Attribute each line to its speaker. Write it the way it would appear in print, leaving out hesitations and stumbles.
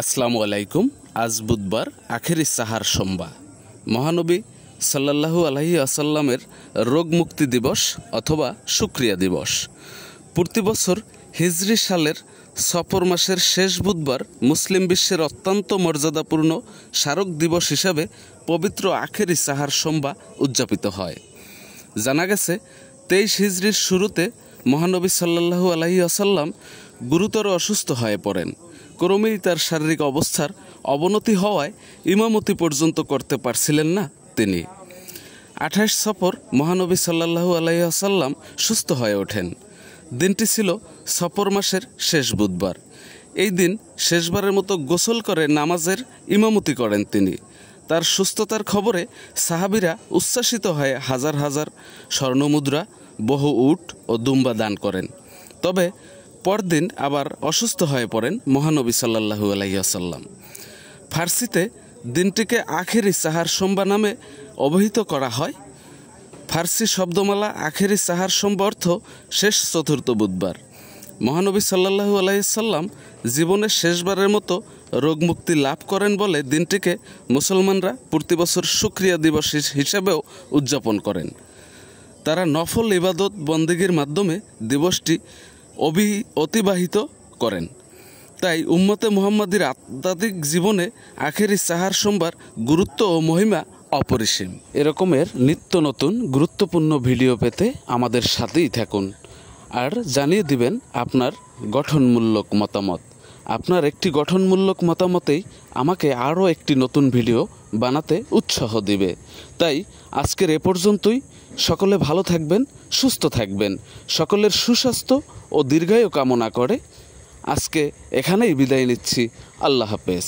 Speaker 1: আসসালামু আলাইকুম। আজ বুধবার আখেরি সাহার সোমবার, মহানবী সাল্লাল্লাহু আলাইহি আসাল্লামের রোগ মুক্তি দিবস অথবা শুকরিয়া দিবস। প্রতি বছর হিজরি সালের সফর মাসের শেষ বুধবার মুসলিম বিশ্বের অত্যন্ত মর্যাদাপূর্ণ স্মারক দিবস হিসাবে পবিত্র আখেরি সাহার সোমবার উদযাপিত হয়। জানা গেছে 23 হিজরির শুরুতে মহানবী সাল্লাল্লাহু আলাইহি আসাল্লাম গুরুতর অসুস্থ হয়ে পড়েন। ক্রমেই তার শারীরিক অবস্থার অবনতি হওয়ায় ইমামতি পর্যন্ত করতে পারছিলেন না তিনি। 28 সফর মহানবী সাল্লাল্লাহু আলাইহি আসাল্লাম সুস্থ হয়ে ওঠেন। দিনটি ছিল সফর মাসের শেষ বুধবার। এই দিন শেষবারের মতো গোসল করে নামাজের ইমামতি করেন তিনি। তার সুস্থতার খবরে সাহাবীরা উচ্ছ্বাসিত হয়ে হাজার হাজার স্বর্ণমুদ্রা, বহু উট ও দুম্বা দান করেন। তবে পরদিন আবার অসুস্থ হয়ে পড়েন মহানবী সাল্লাল্লাহু আলাইহি আসাল্লাম। ফার্সিতে দিনটিকে আখেরি সাহার সোমবার নামে অভিহিত করা হয়। ফার্সি শব্দমালা আখেরি সাহার সোমবার অর্থ শেষ চতুর্থ বুধবার। মহানবী সাল্লাল্লাহু আলাইহি সাল্লাম জীবনের শেষবারের মতো রোগমুক্তি লাভ করেন বলে দিনটিকে মুসলমানরা প্রতি বছর শুকরিয়া দিবস হিসাবেও উদযাপন করেন। তারা নফল ইবাদত বন্দেগীর মাধ্যমে দিবসটি অতিবাহিত করেন। তাই উম্মতে মুহাম্মাদির আধ্যাত্মিক জীবনে আখেরি সাহার সোমবার গুরুত্ব ও মহিমা অপরিসীম। এরকমের নিত্য নতুন গুরুত্বপূর্ণ ভিডিও পেতে আমাদের সাথেই থাকুন আর জানিয়ে দিবেন আপনার গঠনমূলক মতামত। আপনার একটি গঠনমূলক মতামতেই আমাকে আরও একটি নতুন ভিডিও বানাতে উৎসাহ দিবে। তাই আজকের এ পর্যন্তই। সকলে ভালো থাকবেন, সুস্থ থাকবেন। সকলের সুস্বাস্থ্য ও দীর্ঘায়ু কামনা করে আজকে এখানেই বিদায় নিচ্ছি। আল্লাহ হাফেজ।